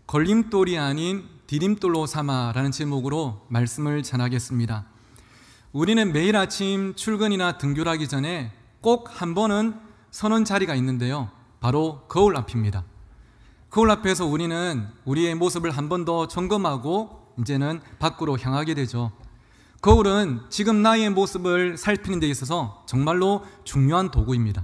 걸림돌이 아닌 디딤돌로 삼아라는 제목으로 말씀을 전하겠습니다. 우리는 매일 아침 출근이나 등교를 하기 전에 꼭 한 번은 서는 자리가 있는데요, 바로 거울 앞입니다. 거울 앞에서 우리는 우리의 모습을 한 번 더 점검하고 이제는 밖으로 향하게 되죠. 거울은 지금 나의 모습을 살피는 데 있어서 정말로 중요한 도구입니다.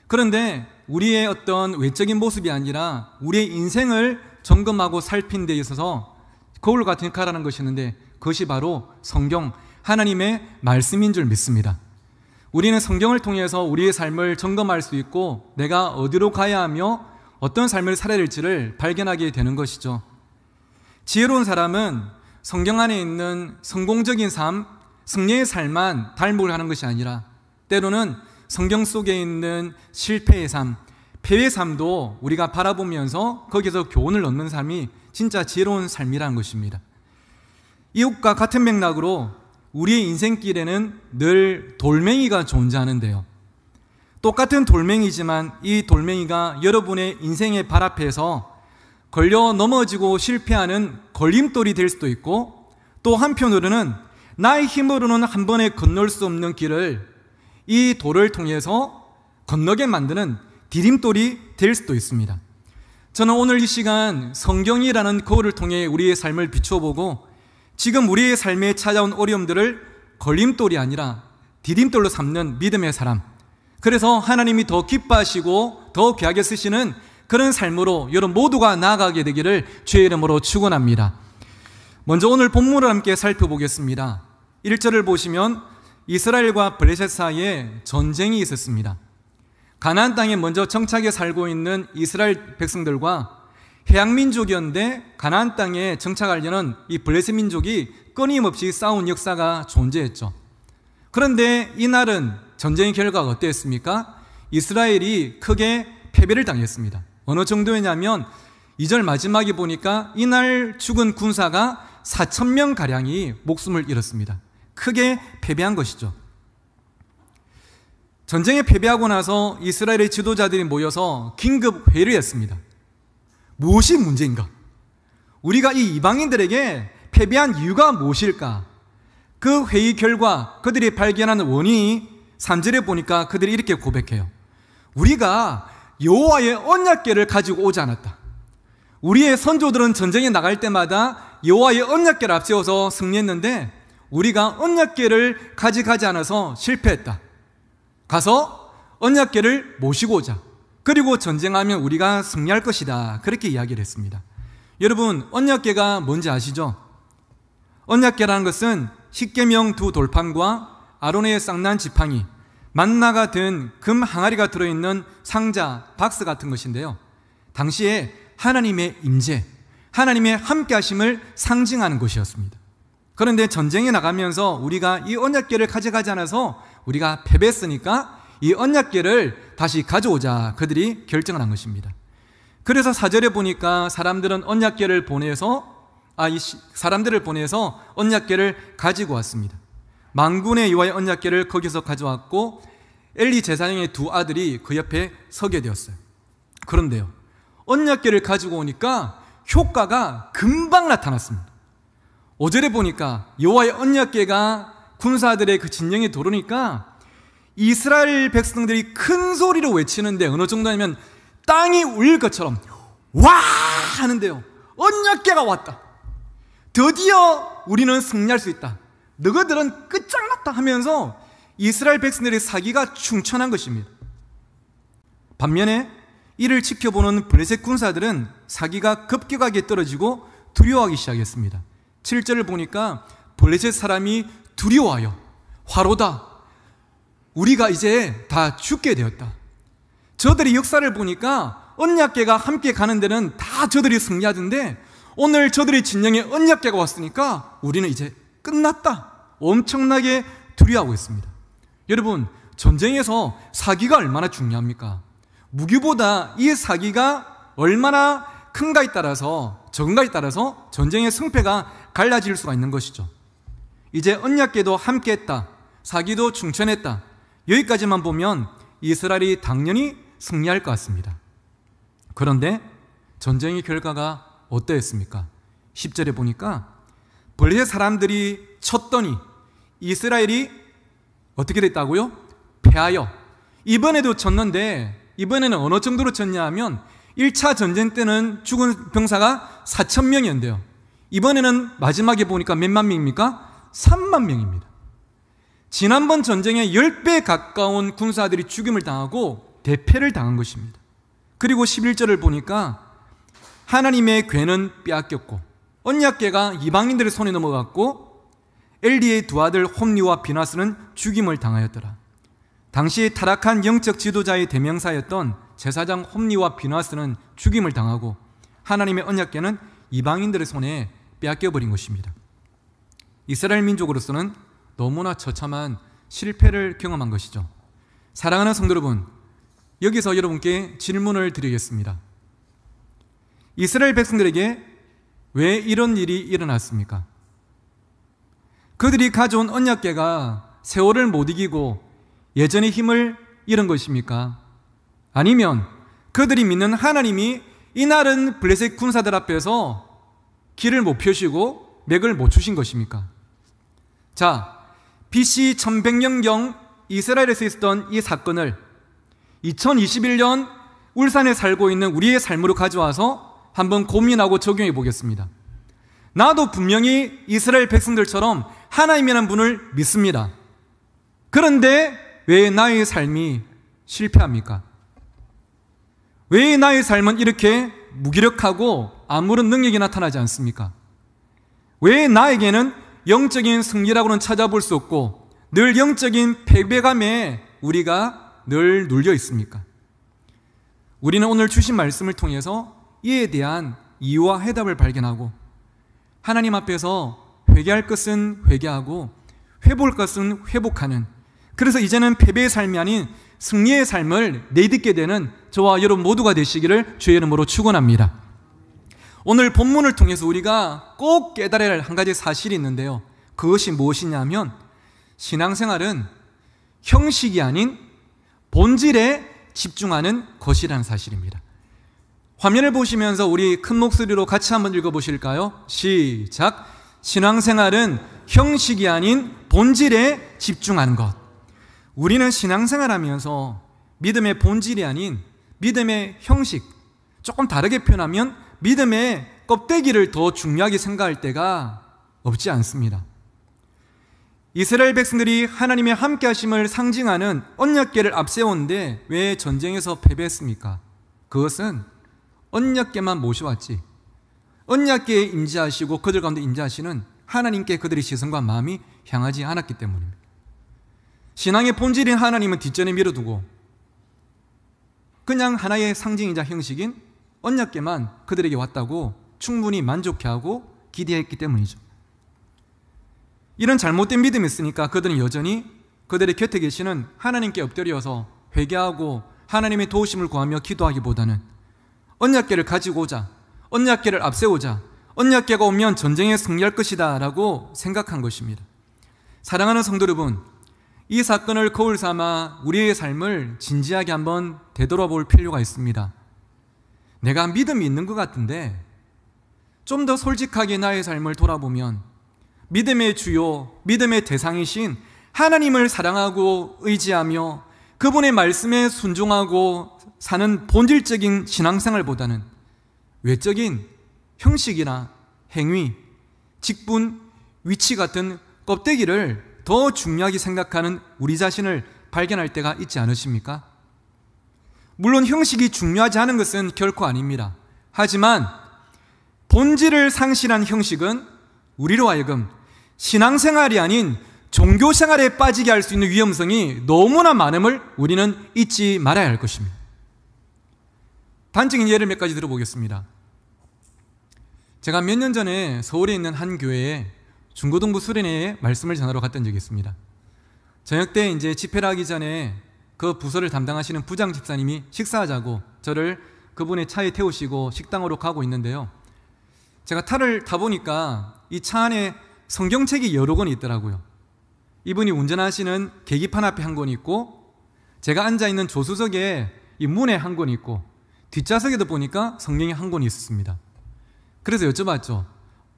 그런데 우리의 어떤 외적인 모습이 아니라 우리의 인생을 점검하고 살피는 데 있어서 거울 같은 역할을 하는 것이 있는데, 그것이 바로 성경, 하나님의 말씀인 줄 믿습니다. 우리는 성경을 통해서 우리의 삶을 점검할 수 있고 내가 어디로 가야 하며 어떤 삶을 살아야 될지를 발견하게 되는 것이죠. 지혜로운 사람은 성경 안에 있는 성공적인 삶, 승리의 삶만 닮으려 하는 것이 아니라 때로는 성경 속에 있는 실패의 삶, 패배의 삶도 우리가 바라보면서 거기서 교훈을 얻는 삶이 진짜 지혜로운 삶이라는 것입니다. 이것과 같은 맥락으로 우리의 인생길에는 늘 돌멩이가 존재하는데요, 똑같은 돌멩이지만 이 돌멩이가 여러분의 인생의 발 앞에서 걸려 넘어지고 실패하는 걸림돌이 될 수도 있고, 또 한편으로는 나의 힘으로는 한 번에 건널 수 없는 길을 이 돌을 통해서 건너게 만드는 디딤돌이 될 수도 있습니다. 저는 오늘 이 시간 성경이라는 거울을 통해 우리의 삶을 비춰보고 지금 우리의 삶에 찾아온 어려움들을 걸림돌이 아니라 디딤돌로 삼는 믿음의 사람, 그래서 하나님이 더 기뻐하시고 더 귀하게 쓰시는 그런 삶으로 여러분 모두가 나아가게 되기를 주의 이름으로 축원합니다. 먼저 오늘 본문을 함께 살펴보겠습니다. 1절을 보시면 이스라엘과 블레셋 사이에 전쟁이 있었습니다. 가나안 땅에 먼저 정착해 살고 있는 이스라엘 백성들과 해양 민족이었는데 가나안 땅에 정착하려는 이 블레셋 민족이 끊임없이 싸운 역사가 존재했죠. 그런데 이날은 전쟁의 결과가 어땠습니까? 이스라엘이 크게 패배를 당했습니다. 어느 정도였냐면 2절 마지막에 보니까 이날 죽은 군사가 4,000명가량이 목숨을 잃었습니다. 크게 패배한 것이죠. 전쟁에 패배하고 나서 이스라엘의 지도자들이 모여서 긴급 회의를 했습니다. 무엇이 문제인가? 우리가 이 이방인들에게 패배한 이유가 무엇일까? 그 회의 결과 그들이 발견하는 원인이 3절에 보니까 그들이 이렇게 고백해요. 우리가 여호와의 언약궤를 가지고 오지 않았다. 우리의 선조들은 전쟁에 나갈 때마다 여호와의 언약궤를 앞세워서 승리했는데 우리가 언약궤를 가져가지 않아서 실패했다. 가서 언약궤를 모시고 오자. 그리고 전쟁하면 우리가 승리할 것이다. 그렇게 이야기를 했습니다. 여러분, 언약궤가 뭔지 아시죠? 언약궤라는 것은 십계명 두 돌판과 아론의 쌍난 지팡이, 만나가 든 금 항아리가 들어있는 상자, 박스 같은 것인데요, 당시에 하나님의 임재, 하나님의 함께하심을 상징하는 것이었습니다. 그런데 전쟁에 나가면서 우리가 이 언약궤를 가져가지 않아서 우리가 패배했으니까 이 언약궤를 다시 가져오자 그들이 결정을 한 것입니다. 그래서 4절에 보니까 사람들을 보내서 언약궤를 가지고 왔습니다. 만군의 여호와의 언약궤를 거기서 가져왔고 엘리 제사장의 두 아들이 그 옆에 서게 되었어요. 그런데요, 언약궤를 가지고 오니까 효과가 금방 나타났습니다. 5절에 보니까 여호와의 언약궤가 군사들의 그 진영에 도르니까 이스라엘 백성들이 큰 소리로 외치는데 어느 정도냐면 땅이 울릴 것처럼 와 하는데요, 언약궤가 왔다. 드디어 우리는 승리할 수 있다. 너희들은 끝장났다 하면서 이스라엘 백성들의 사기가 충천한 것입니다. 반면에 이를 지켜보는 블레셋 군사들은 사기가 급격하게 떨어지고 두려워하기 시작했습니다. 7절을 보니까 블레셋 사람이 두려워하여 화로다. 우리가 이제 다 죽게 되었다. 저들의 역사를 보니까 언약궤가 함께 가는 데는 다 저들이 승리하던데 오늘 저들의 진영에 언약궤가 왔으니까 우리는 이제 끝났다. 엄청나게 두려워하고 있습니다. 여러분, 전쟁에서 사기가 얼마나 중요합니까? 무기보다 이 사기가 얼마나 큰가에 따라서 적은가에 따라서 전쟁의 승패가 갈라질 수가 있는 것이죠. 이제 언약궤도 함께했다. 사기도 충천했다. 여기까지만 보면 이스라엘이 당연히 승리할 것 같습니다. 그런데 전쟁의 결과가 어떠했습니까? 10절에 보니까 블레셋 사람들이 쳤더니 이스라엘이 어떻게 됐다고요? 패하여. 이번에도 쳤는데 이번에는 어느 정도로 쳤냐 하면 1차 전쟁 때는 죽은 병사가 4,000명이었는데요. 이번에는 마지막에 보니까 몇만 명입니까? 3만 명입니다. 지난번 전쟁에 10배 가까운 군사들이 죽임을 당하고 대패를 당한 것입니다. 그리고 11절을 보니까 하나님의 궤는 빼앗겼고 언약궤가 이방인들의 손에 넘어갔고 엘리의 두 아들 홈리와 비나스는 죽임을 당하였더라. 당시 타락한 영적 지도자의 대명사였던 제사장 홈리와 비나스는 죽임을 당하고 하나님의 언약궤는 이방인들의 손에 빼앗겨버린 것입니다. 이스라엘 민족으로서는 너무나 처참한 실패를 경험한 것이죠. 사랑하는 성도 여러분, 여기서 여러분께 질문을 드리겠습니다. 이스라엘 백성들에게 왜 이런 일이 일어났습니까? 그들이 가져온 언약궤가 세월을 못 이기고 예전의 힘을 잃은 것입니까? 아니면 그들이 믿는 하나님이 이날은 블레셋 군사들 앞에서 길을 못 펴시고 맥을 못 추신 것입니까? 자, BC 1100년경 이스라엘에서 있었던 이 사건을 2021년 울산에 살고 있는 우리의 삶으로 가져와서 한번 고민하고 적용해 보겠습니다. 나도 분명히 이스라엘 백성들처럼 하나님이라는 분을 믿습니다. 그런데 왜 나의 삶이 실패합니까? 왜 나의 삶은 이렇게 무기력하고 아무런 능력이 나타나지 않습니까? 왜 나에게는 영적인 승리라고는 찾아볼 수 없고 늘 영적인 패배감에 우리가 늘 눌려 있습니까? 우리는 오늘 주신 말씀을 통해서 이에 대한 이유와 해답을 발견하고 하나님 앞에서 회개할 것은 회개하고 회복할 것은 회복하는, 그래서 이제는 패배의 삶이 아닌 승리의 삶을 내딛게 되는 저와 여러분 모두가 되시기를 주의 이름으로 축원합니다. 오늘 본문을 통해서 우리가 꼭 깨달아야 할 한 가지 사실이 있는데요, 그것이 무엇이냐면 신앙생활은 형식이 아닌 본질에 집중하는 것이라는 사실입니다. 화면을 보시면서 우리 큰 목소리로 같이 한번 읽어보실까요? 시작. 신앙생활은 형식이 아닌 본질에 집중하는 것. 우리는 신앙생활하면서 믿음의 본질이 아닌 믿음의 형식, 조금 다르게 표현하면 믿음의 껍데기를 더 중요하게 생각할 때가 없지 않습니다. 이스라엘 백성들이 하나님의 함께하심을 상징하는 언약궤를 앞세웠는데 왜 전쟁에서 패배했습니까? 그것은 언약궤만 모셔왔지 언약궤에 임재하시고 그들 가운데 임재하시는 하나님께 그들의 시선과 마음이 향하지 않았기 때문입니다. 신앙의 본질인 하나님은 뒷전에 밀어두고 그냥 하나의 상징이자 형식인 언약궤만 그들에게 왔다고 충분히 만족해하고 기대했기 때문이죠. 이런 잘못된 믿음이 있으니까 그들은 여전히 그들의 곁에 계시는 하나님께 엎드려서 회개하고 하나님의 도우심을 구하며 기도하기보다는 언약궤를 가지고 오자, 언약궤를 앞세우자, 언약궤가 오면 전쟁에 승리할 것이다 라고 생각한 것입니다. 사랑하는 성도 여러분, 이 사건을 거울 삼아 우리의 삶을 진지하게 한번 되돌아볼 필요가 있습니다. 내가 믿음이 있는 것 같은데 좀 더 솔직하게 나의 삶을 돌아보면 믿음의 주요, 믿음의 대상이신 하나님을 사랑하고 의지하며 그분의 말씀에 순종하고 사는 본질적인 신앙생활보다는 외적인 형식이나 행위, 직분, 위치 같은 껍데기를 더 중요하게 생각하는 우리 자신을 발견할 때가 있지 않으십니까? 물론 형식이 중요하지 않은 것은 결코 아닙니다. 하지만 본질을 상실한 형식은 우리로 하여금 신앙생활이 아닌 종교생활에 빠지게 할 수 있는 위험성이 너무나 많음을 우리는 잊지 말아야 할 것입니다. 단적인 예를 몇 가지 들어보겠습니다. 제가 몇 년 전에 서울에 있는 한 교회에 중고등부 수련회에 말씀을 전하러 갔던 적이 있습니다. 저녁 때 이제 집회를 하기 전에 그 부서를 담당하시는 부장 집사님이 식사하자고 저를 그분의 차에 태우시고 식당으로 가고 있는데요, 제가 차를 타보니까 이 차 안에 성경책이 여러 권이 있더라고요. 이분이 운전하시는 계기판 앞에 한 권 있고 제가 앉아있는 조수석에 이 문에 한 권 있고 뒷좌석에도 보니까 성경이 한 권이 있었습니다. 그래서 여쭤봤죠.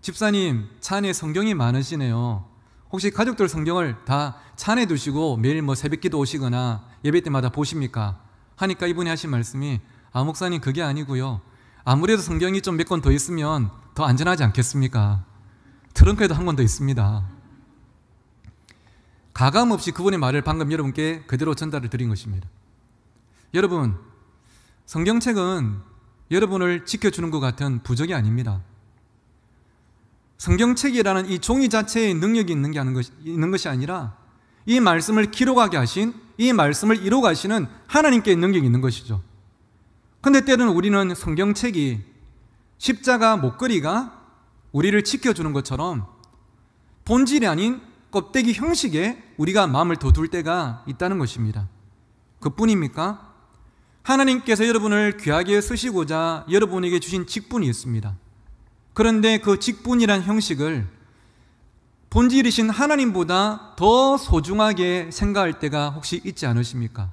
집사님, 차 안에 성경이 많으시네요. 혹시 가족들 성경을 다 차 안에 두시고 매일 새벽기도 오시거나 예배 때마다 보십니까? 하니까 이분이 하신 말씀이, 목사님, 그게 아니고요. 아무래도 성경이 좀 몇 권 더 있으면 더 안전하지 않겠습니까? 트렁크에도 한 권 더 있습니다. 가감 없이 그분의 말을 방금 여러분께 그대로 전달을 드린 것입니다. 여러분, 성경책은 여러분을 지켜주는 것 같은 부적이 아닙니다. 성경책이라는 이 종이 자체의 능력이 있는 것이 아니라 이 말씀을 기록하게 하신, 이 말씀을 이루어가시는 하나님께 능력이 있는 것이죠. 근데 때로는 우리는 성경책이, 십자가 목걸이가 우리를 지켜주는 것처럼 본질이 아닌 껍데기 형식에 우리가 마음을 더 둘 때가 있다는 것입니다. 그뿐입니까? 하나님께서 여러분을 귀하게 쓰시고자 여러분에게 주신 직분이 있습니다. 그런데 그 직분이란 형식을 본질이신 하나님보다 더 소중하게 생각할 때가 혹시 있지 않으십니까?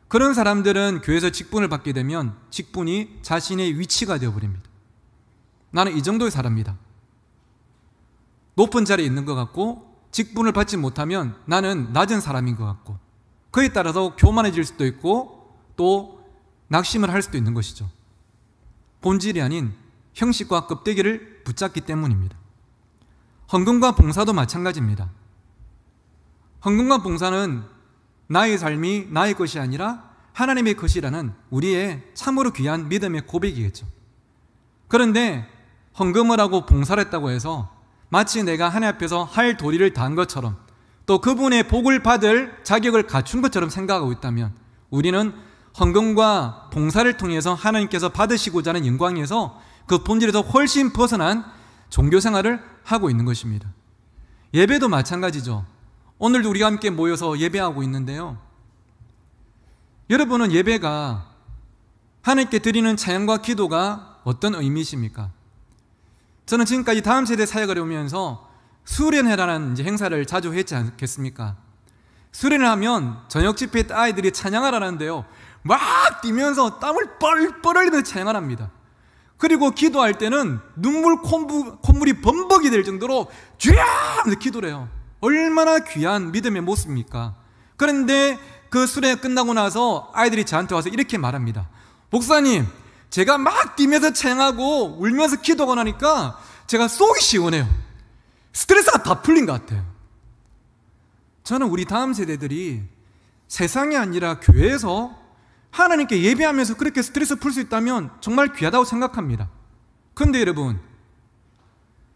그런 사람들은 교회에서 직분을 받게 되면 직분이 자신의 위치가 되어버립니다. 나는 이 정도의 사람이다. 높은 자리에 있는 것 같고, 직분을 받지 못하면 나는 낮은 사람인 것 같고, 그에 따라서 교만해질 수도 있고 또 낙심을 할 수도 있는 것이죠. 본질이 아닌 형식과 껍데기를 붙잡기 때문입니다. 헌금과 봉사도 마찬가지입니다. 헌금과 봉사는 나의 삶이 나의 것이 아니라 하나님의 것이라는 우리의 참으로 귀한 믿음의 고백이겠죠. 그런데 헌금을 하고 봉사를 했다고 해서 마치 내가 하나님 앞에서 할 도리를 다한 것처럼, 또 그분의 복을 받을 자격을 갖춘 것처럼 생각하고 있다면 우리는 헌금과 봉사를 통해서 하나님께서 받으시고자 하는 영광에서 그 본질에서 훨씬 벗어난 종교생활을 하고 있는 것입니다. 예배도 마찬가지죠. 오늘도 우리가 함께 모여서 예배하고 있는데요, 여러분은 예배가, 하나님께 드리는 찬양과 기도가 어떤 의미이십니까? 저는 지금까지 다음 세대 사역을 오면서 수련회라는 행사를 자주 했지 않겠습니까? 수련을 하면 저녁 집회 때 아이들이 찬양을 하는데요, 막 뛰면서 땀을 뻘뻘 흘리면서 찬양을 합니다. 그리고 기도할 때는 콧물이 범벅이 될 정도로 주야! 하면서 기도를 해요. 얼마나 귀한 믿음의 모습입니까? 그런데 그 수련회 끝나고 나서 아이들이 저한테 와서 이렇게 말합니다. 목사님, 제가 막 뛰면서 찬양하고 울면서 기도하고 나니까 제가 속이 시원해요. 스트레스가 다 풀린 것 같아요. 저는 우리 다음 세대들이 세상이 아니라 교회에서 하나님께 예배하면서 그렇게 스트레스 풀 수 있다면 정말 귀하다고 생각합니다. 그런데 여러분,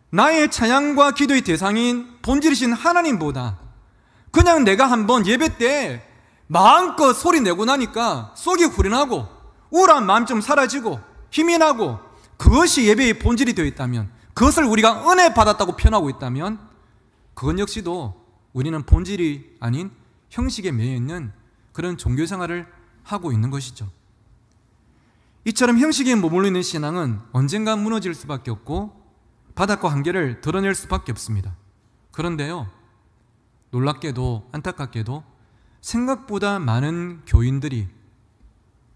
나의 찬양과 기도의 대상인 본질이신 하나님보다 그냥 내가 한번 예배 때 마음껏 소리 내고 나니까 속이 후련하고 우울한 마음 좀 사라지고 힘이 나고, 그것이 예배의 본질이 되어 있다면, 그것을 우리가 은혜 받았다고 표현하고 있다면, 그건 역시도 우리는 본질이 아닌 형식에 매여 있는 그런 종교생활을 하고 있는 것이죠. 이처럼 형식에 머물러 있는 신앙은 언젠가 무너질 수밖에 없고 바닥과 한계를 드러낼 수밖에 없습니다. 그런데요, 놀랍게도 안타깝게도 생각보다 많은 교인들이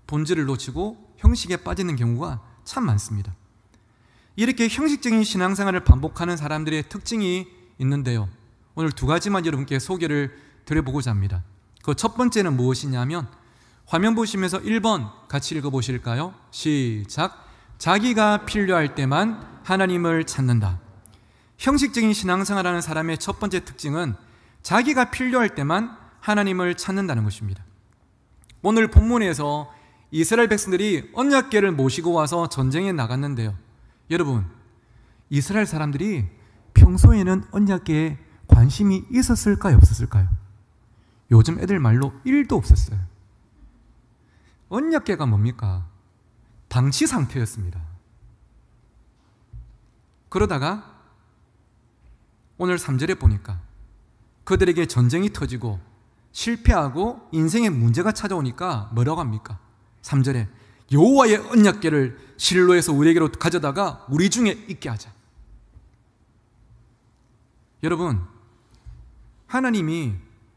본질을 놓치고 형식에 빠지는 경우가 참 많습니다. 이렇게 형식적인 신앙생활을 반복하는 사람들의 특징이 있는데요, 오늘 두 가지만 여러분께 소개를 드려보고자 합니다. 그 첫 번째는 무엇이냐면, 화면 보시면서 1번 같이 읽어보실까요? 시작. 자기가 필요할 때만 하나님을 찾는다. 형식적인 신앙생활하는 사람의 첫 번째 특징은 자기가 필요할 때만 하나님을 찾는다는 것입니다. 오늘 본문에서 이스라엘 백성들이 언약궤를 모시고 와서 전쟁에 나갔는데요, 여러분, 이스라엘 사람들이 평소에는 언약궤에 관심이 있었을까요, 없었을까요? 요즘 애들 말로 1도 없었어요. 언약궤가 뭡니까? 방치 상태였습니다. 그러다가 오늘 3절에 보니까 그들에게 전쟁이 터지고 실패하고 인생에 문제가 찾아오니까 뭐라고 합니까? 3절에 여호와의 언약궤를 실로에서 우리에게로 가져다가 우리 중에 있게 하자. 여러분, 하나님이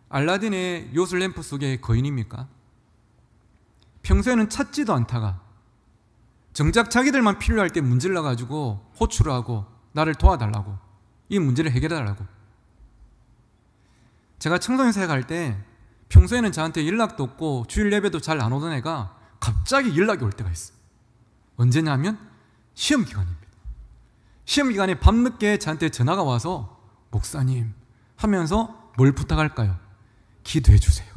알라딘의 요술램프 속의 거인입니까? 평소에는 찾지도 않다가 정작 자기들만 필요할 때 문제를 놔가지고 호출을 하고 나를 도와달라고, 이 문제를 해결해달라고. 제가 청소년 사역할 때 평소에는 저한테 연락도 없고 주일 예배도 잘 안 오던 애가 갑자기 연락이 올 때가 있어요. 언제냐면 시험 기간입니다. 시험 기간에 밤늦게 저한테 전화가 와서 목사님 하면서 뭘 부탁할까요? 기도해 주세요.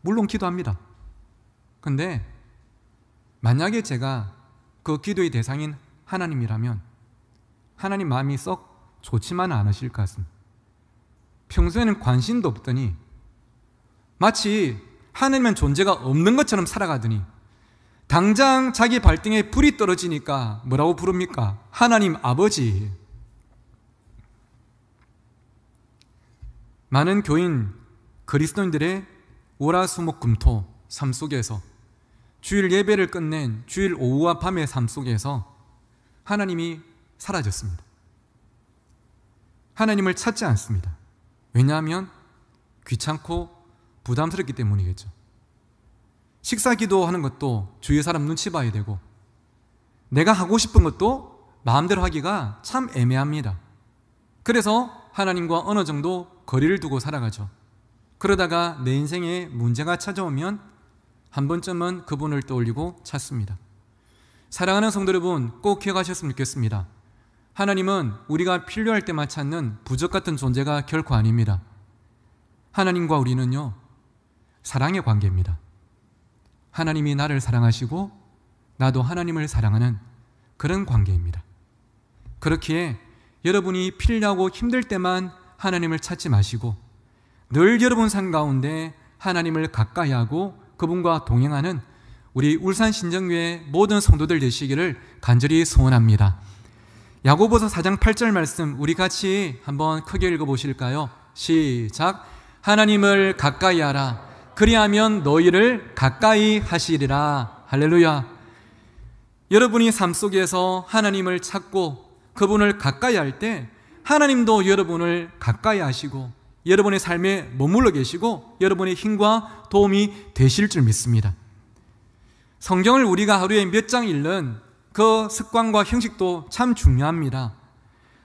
물론 기도합니다. 근데 만약에 제가 그 기도의 대상인 하나님이라면 하나님 마음이 썩 좋지만은 않으실 것 같습니다. 평소에는 관심도 없더니 마치 하나님은 존재가 없는 것처럼 살아가더니 당장 자기 발등에 불이 떨어지니까 뭐라고 부릅니까? 하나님 아버지. 많은 교인 그리스도인들의 월화수목금토 삶 속에서 주일 예배를 끝낸 주일 오후와 밤의 삶 속에서 하나님이 사라졌습니다. 하나님을 찾지 않습니다. 왜냐하면 귀찮고 부담스럽기 때문이겠죠. 식사 기도하는 것도 주위 사람 눈치 봐야 되고 내가 하고 싶은 것도 마음대로 하기가 참 애매합니다. 그래서 하나님과 어느 정도 거리를 두고 살아가죠. 그러다가 내 인생에 문제가 찾아오면 한 번쯤은 그분을 떠올리고 찾습니다. 사랑하는 성도 여러분, 꼭 기억하셨으면 좋겠습니다. 하나님은 우리가 필요할 때만 찾는 부적 같은 존재가 결코 아닙니다. 하나님과 우리는요, 사랑의 관계입니다. 하나님이 나를 사랑하시고 나도 하나님을 사랑하는 그런 관계입니다. 그렇기에 여러분이 필요하고 힘들 때만 하나님을 찾지 마시고 늘 여러분 삶 가운데 하나님을 가까이 하고 그분과 동행하는 우리 울산 신정교회 모든 성도들 되시기를 간절히 소원합니다. 야고보서 4장 8절 말씀 우리 같이 한번 크게 읽어보실까요? 시작. 하나님을 가까이 하라. 그리하면 너희를 가까이 하시리라. 할렐루야. 여러분이 삶 속에서 하나님을 찾고 그분을 가까이 할 때 하나님도 여러분을 가까이 하시고 여러분의 삶에 머물러 계시고 여러분의 힘과 도움이 되실 줄 믿습니다. 성경을 우리가 하루에 몇 장 읽는 그 습관과 형식도 참 중요합니다.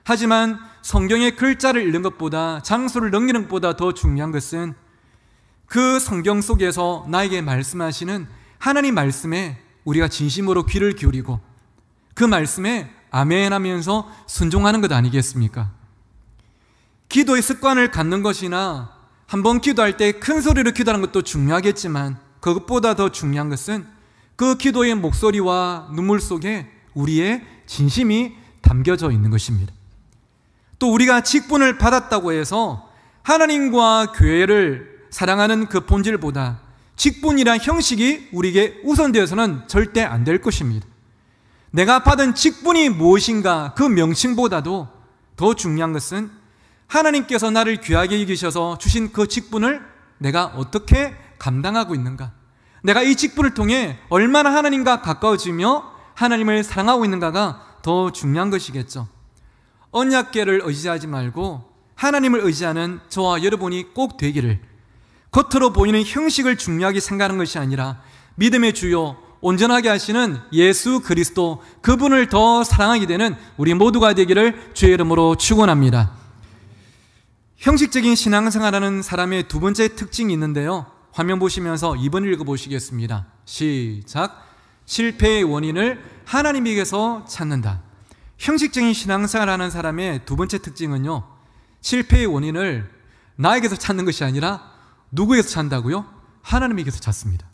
하지만 성경의 글자를 읽는 것보다 장소를 넘기는 것보다 더 중요한 것은 그 성경 속에서 나에게 말씀하시는 하나님 말씀에 우리가 진심으로 귀를 기울이고 그 말씀에 아멘 하면서 순종하는 것 아니겠습니까? 기도의 습관을 갖는 것이나 한번 기도할 때 큰 소리로 기도하는 것도 중요하겠지만 그것보다 더 중요한 것은 그 기도의 목소리와 눈물 속에 우리의 진심이 담겨져 있는 것입니다. 또 우리가 직분을 받았다고 해서 하나님과 교회를 사랑하는 그 본질보다 직분이란 형식이 우리에게 우선되어서는 절대 안 될 것입니다. 내가 받은 직분이 무엇인가 그 명칭보다도 더 중요한 것은 하나님께서 나를 귀하게 여기셔서 주신 그 직분을 내가 어떻게 감당하고 있는가, 내가 이 직분을 통해 얼마나 하나님과 가까워지며 하나님을 사랑하고 있는가가 더 중요한 것이겠죠. 언약궤를 의지하지 말고 하나님을 의지하는 저와 여러분이 꼭 되기를, 겉으로 보이는 형식을 중요하게 생각하는 것이 아니라 믿음의 주요 온전하게 하시는 예수 그리스도, 그분을 더 사랑하게 되는 우리 모두가 되기를 주의 이름으로 축원합니다. 형식적인 신앙생활하는 사람의 두 번째 특징이 있는데요, 화면 보시면서 2번 읽어보시겠습니다. 시작. 실패의 원인을 하나님에게서 찾는다. 형식적인 신앙생활하는 사람의 두 번째 특징은요, 실패의 원인을 나에게서 찾는 것이 아니라 누구에게서 찾는다고요? 하나님에게서 찾습니다.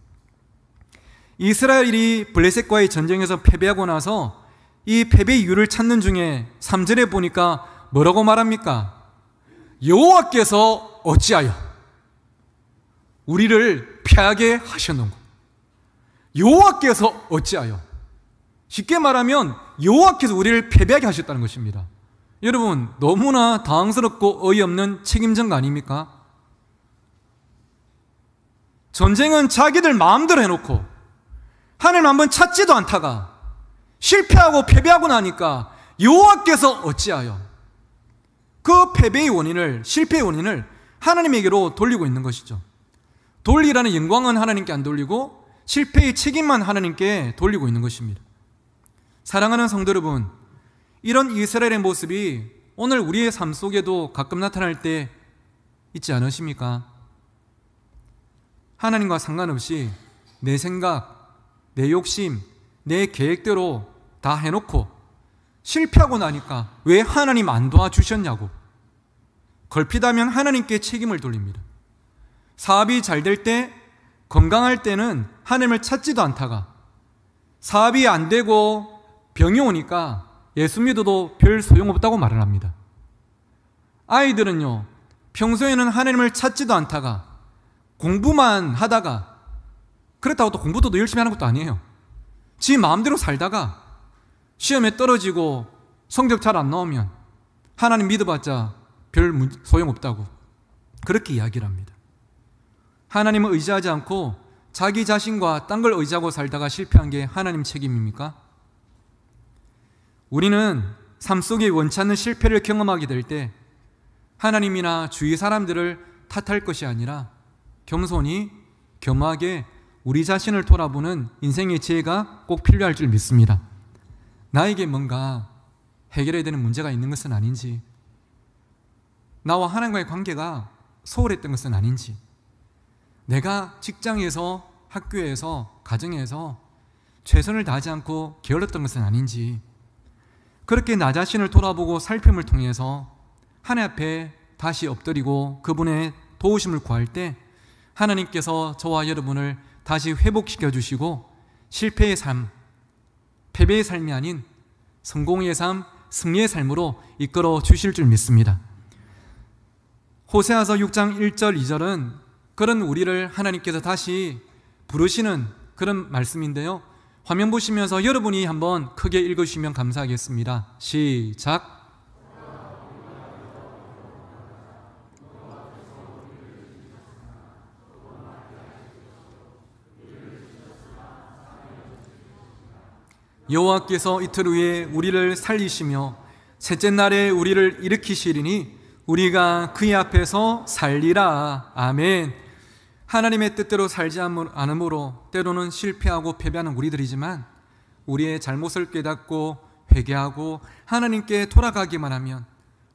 이스라엘이 블레셋과의 전쟁에서 패배하고 나서 이 패배의 이유를 찾는 중에 3절에 보니까 뭐라고 말합니까? 여호와께서 어찌하여 우리를 패하게 하셨는고. 여호와께서 어찌하여, 쉽게 말하면 여호와께서 우리를 패배하게 하셨다는 것입니다. 여러분, 너무나 당황스럽고 어이없는 책임전가 아닙니까? 전쟁은 자기들 마음대로 해놓고 하나님 한번 찾지도 않다가 실패하고 패배하고 나니까 여호와께서 어찌하여, 그 패배의 원인을, 실패의 원인을 하나님에게로 돌리고 있는 것이죠. 돌리라는 영광은 하나님께 안 돌리고 실패의 책임만 하나님께 돌리고 있는 것입니다. 사랑하는 성도 여러분, 이런 이스라엘의 모습이 오늘 우리의 삶 속에도 가끔 나타날 때 있지 않으십니까? 하나님과 상관없이 내 생각, 내 욕심, 내 계획대로 다 해놓고 실패하고 나니까 왜 하나님 안 도와주셨냐고 걸핏하면 하나님께 책임을 돌립니다. 사업이 잘 될 때, 건강할 때는 하나님을 찾지도 않다가 사업이 안 되고 병이 오니까 예수 믿어도 별 소용없다고 말을 합니다. 아이들은요, 평소에는 하나님을 찾지도 않다가 공부만 하다가, 그렇다고 또 공부도 더 열심히 하는 것도 아니에요. 지 마음대로 살다가 시험에 떨어지고 성적 잘 안 나오면 하나님 믿어봤자 별 소용없다고 그렇게 이야기를 합니다. 하나님을 의지하지 않고 자기 자신과 딴 걸 의지하고 살다가 실패한 게 하나님 책임입니까? 우리는 삶 속에 원치 않는 실패를 경험하게 될 때 하나님이나 주위 사람들을 탓할 것이 아니라 겸손히 겸하게 우리 자신을 돌아보는 인생의 지혜가 꼭 필요할 줄 믿습니다. 나에게 뭔가 해결해야 되는 문제가 있는 것은 아닌지, 나와 하나님과의 관계가 소홀했던 것은 아닌지, 내가 직장에서, 학교에서, 가정에서 최선을 다하지 않고 게을렀던 것은 아닌지, 그렇게 나 자신을 돌아보고 살핌을 통해서 하나님 앞에 다시 엎드리고 그분의 도우심을 구할 때 하나님께서 저와 여러분을 다시 회복시켜 주시고 실패의 삶, 패배의 삶이 아닌 성공의 삶, 승리의 삶으로 이끌어 주실 줄 믿습니다. 호세아서 6장 1절 2절은 그런 우리를 하나님께서 다시 부르시는 그런 말씀인데요, 화면 보시면서 여러분이 한번 크게 읽으시면 감사하겠습니다. 시작. 여호와께서 이틀 후에 우리를 살리시며 셋째 날에 우리를 일으키시리니 우리가 그의 앞에서 살리라. 아멘. 하나님의 뜻대로 살지 않으므로 때로는 실패하고 패배하는 우리들이지만 우리의 잘못을 깨닫고 회개하고 하나님께 돌아가기만 하면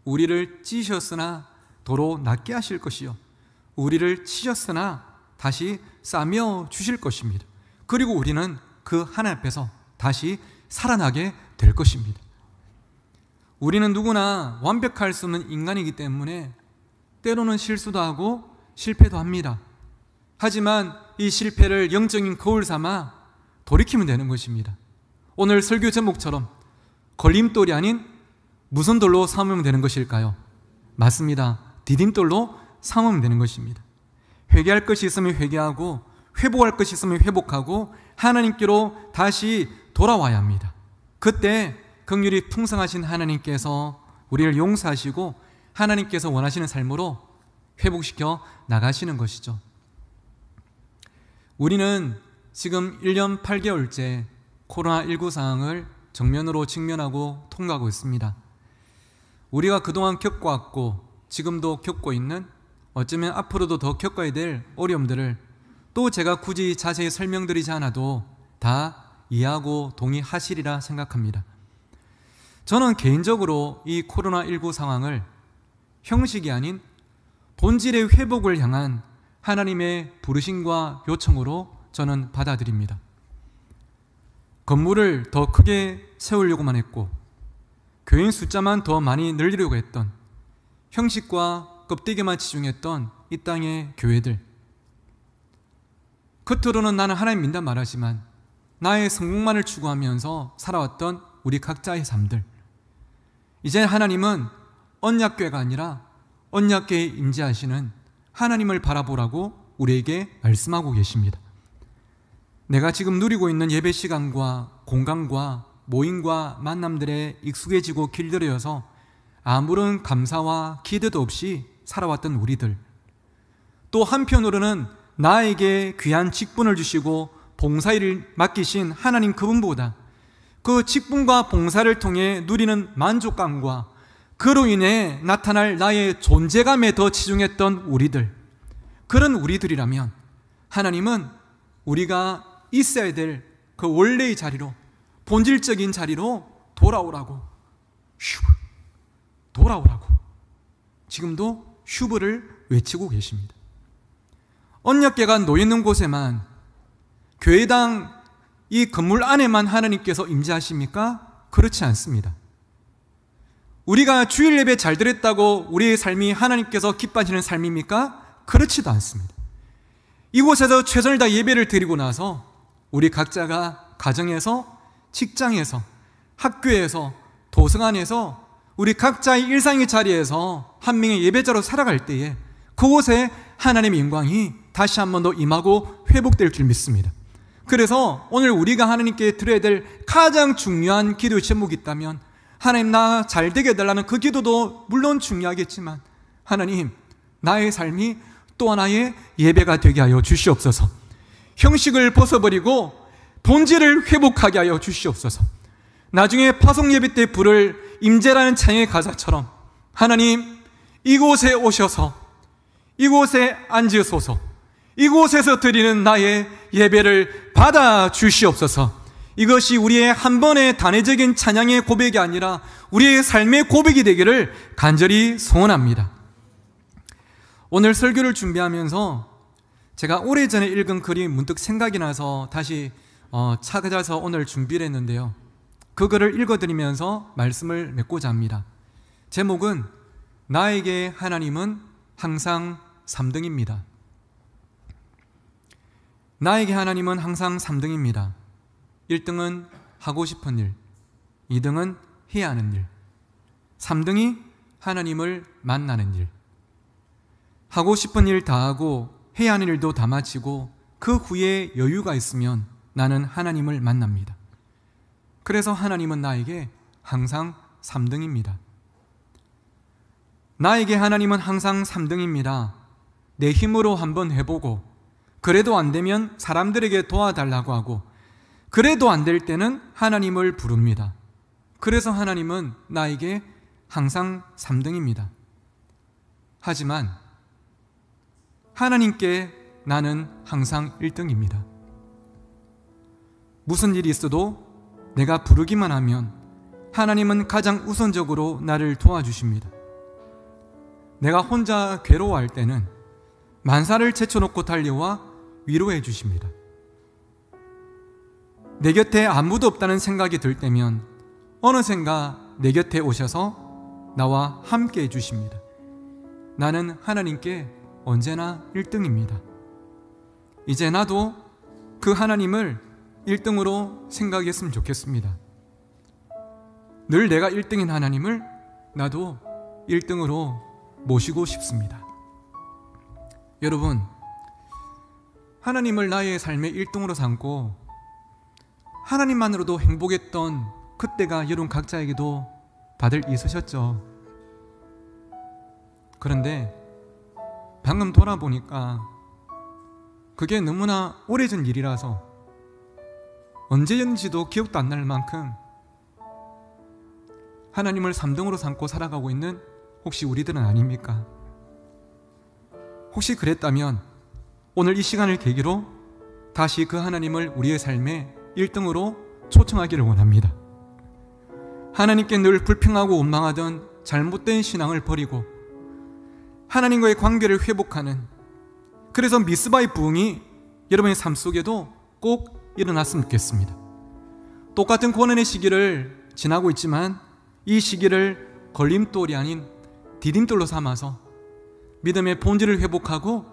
우리를 찌셨으나 도로 낫게 하실 것이요 우리를 치셨으나 다시 싸며 주실 것입니다. 그리고 우리는 그 하나님 앞에서 다시 살아나게 될 것입니다. 우리는 누구나 완벽할 수 없는 인간이기 때문에 때로는 실수도 하고 실패도 합니다. 하지만 이 실패를 영적인 거울 삼아 돌이키면 되는 것입니다. 오늘 설교 제목처럼 걸림돌이 아닌 무슨 돌로 삼으면 되는 것일까요? 맞습니다. 디딤돌로 삼으면 되는 것입니다. 회개할 것이 있으면 회개하고 회복할 것이 있으면 회복하고 하나님께로 다시 돌아와야 합니다. 그때 긍휼이 풍성하신 하나님께서 우리를 용서하시고 하나님께서 원하시는 삶으로 회복시켜 나가시는 것이죠. 우리는 지금 1년 8개월째 코로나19 상황을 정면으로 직면하고 통과하고 있습니다. 우리가 그동안 겪어왔고 지금도 겪고 있는, 어쩌면 앞으로도 더 겪어야 될 어려움들을 또 제가 굳이 자세히 설명드리지 않아도 다 이해하고 동의하시리라 생각합니다. 저는 개인적으로 이 코로나19 상황을 형식이 아닌 본질의 회복을 향한 하나님의 부르심과 요청으로 저는 받아들입니다. 건물을 더 크게 세우려고만 했고 교인 숫자만 더 많이 늘리려고 했던, 형식과 껍데기만 치중했던 이 땅의 교회들, 겉으로는 나는 하나님 믿는다 말하지만 나의 성공만을 추구하면서 살아왔던 우리 각자의 삶들, 이제 하나님은 언약궤가 아니라 언약궤에 임재하시는 하나님을 바라보라고 우리에게 말씀하고 계십니다. 내가 지금 누리고 있는 예배 시간과 공간과 모임과 만남들에 익숙해지고 길들여서 아무런 감사와 기대도 없이 살아왔던 우리들, 또 한편으로는 나에게 귀한 직분을 주시고 봉사일을 맡기신 하나님 그분보다 그 직분과 봉사를 통해 누리는 만족감과 그로 인해 나타날 나의 존재감에 더 치중했던 우리들, 그런 우리들이라면 하나님은 우리가 있어야 될 그 원래의 자리로, 본질적인 자리로 돌아오라고, 돌아오라고 지금도 슈브를 외치고 계십니다. 언약궤가 놓여있는 곳에만, 교회당 이 건물 안에만 하나님께서 임재하십니까? 그렇지 않습니다. 우리가 주일 예배 잘 드렸다고 우리의 삶이 하나님께서 기뻐하시는 삶입니까? 그렇지도 않습니다. 이곳에서 최선을 다해 예배를 드리고 나서 우리 각자가 가정에서, 직장에서, 학교에서, 도서관에서 우리 각자의 일상의 자리에서 한 명의 예배자로 살아갈 때에 그곳에 하나님의 영광이 다시 한 번 더 임하고 회복될 줄 믿습니다. 그래서 오늘 우리가 하나님께 드려야 될 가장 중요한 기도의 제목이 있다면, 하나님 나 잘 되게 해달라는 그 기도도 물론 중요하겠지만, 하나님 나의 삶이 또 하나의 예배가 되게 하여 주시옵소서. 형식을 벗어버리고 본질을 회복하게 하여 주시옵소서. 나중에 파송 예배 때 부를 임재라는 찬양의 가사처럼 하나님 이곳에 오셔서 이곳에 앉으소서, 이곳에서 드리는 나의 예배를 받아 주시옵소서. 이것이 우리의 한 번의 단회적인 찬양의 고백이 아니라 우리의 삶의 고백이 되기를 간절히 소원합니다. 오늘 설교를 준비하면서 제가 오래전에 읽은 글이 문득 생각이 나서 다시 찾아서 오늘 준비를 했는데요, 그 글을 읽어드리면서 말씀을 맺고자 합니다. 제목은 나에게 하나님은 항상 3등입니다. 나에게 하나님은 항상 3등입니다. 1등은 하고 싶은 일, 2등은 해야 하는 일, 3등이 하나님을 만나는 일. 하고 싶은 일 다 하고 해야 하는 일도 다 마치고 그 후에 여유가 있으면 나는 하나님을 만납니다. 그래서 하나님은 나에게 항상 3등입니다. 나에게 하나님은 항상 3등입니다. 내 힘으로 한번 해보고 그래도 안 되면 사람들에게 도와달라고 하고 그래도 안 될 때는 하나님을 부릅니다. 그래서 하나님은 나에게 항상 3등입니다. 하지만 하나님께 나는 항상 1등입니다. 무슨 일이 있어도 내가 부르기만 하면 하나님은 가장 우선적으로 나를 도와주십니다. 내가 혼자 괴로워할 때는 만사를 제쳐놓고 달려와 위로해 주십니다. 내 곁에 아무도 없다는 생각이 들 때면 어느샌가 내 곁에 오셔서 나와 함께 해주십니다. 나는 하나님께 언제나 1등입니다. 이제 나도 그 하나님을 1등으로 생각했으면 좋겠습니다. 늘 내가 1등인 하나님을 나도 1등으로 모시고 싶습니다. 여러분, 하나님을 나의 삶의 1등으로 삼고 하나님만으로도 행복했던 그때가 여러분 각자에게도 다들 있으셨죠. 그런데 방금 돌아보니까 그게 너무나 오래전 일이라서 언제였는지도 기억도 안 날 만큼 하나님을 3등으로 삼고 살아가고 있는 혹시 우리들은 아닙니까? 혹시 그랬다면 오늘 이 시간을 계기로 다시 그 하나님을 우리의 삶에 1등으로 초청하기를 원합니다. 하나님께 늘 불평하고 원망하던 잘못된 신앙을 버리고 하나님과의 관계를 회복하는, 그래서 미스바의 부흥이 여러분의 삶 속에도 꼭 일어났으면 좋겠습니다. 똑같은 고난의 시기를 지나고 있지만 이 시기를 걸림돌이 아닌 디딤돌로 삼아서 믿음의 본질을 회복하고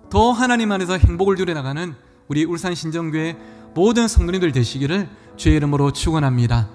더 하나님 안에서 행복을 누려나가는 우리 울산신정교회 모든 성도님들 되시기를 주의 이름으로 축원합니다.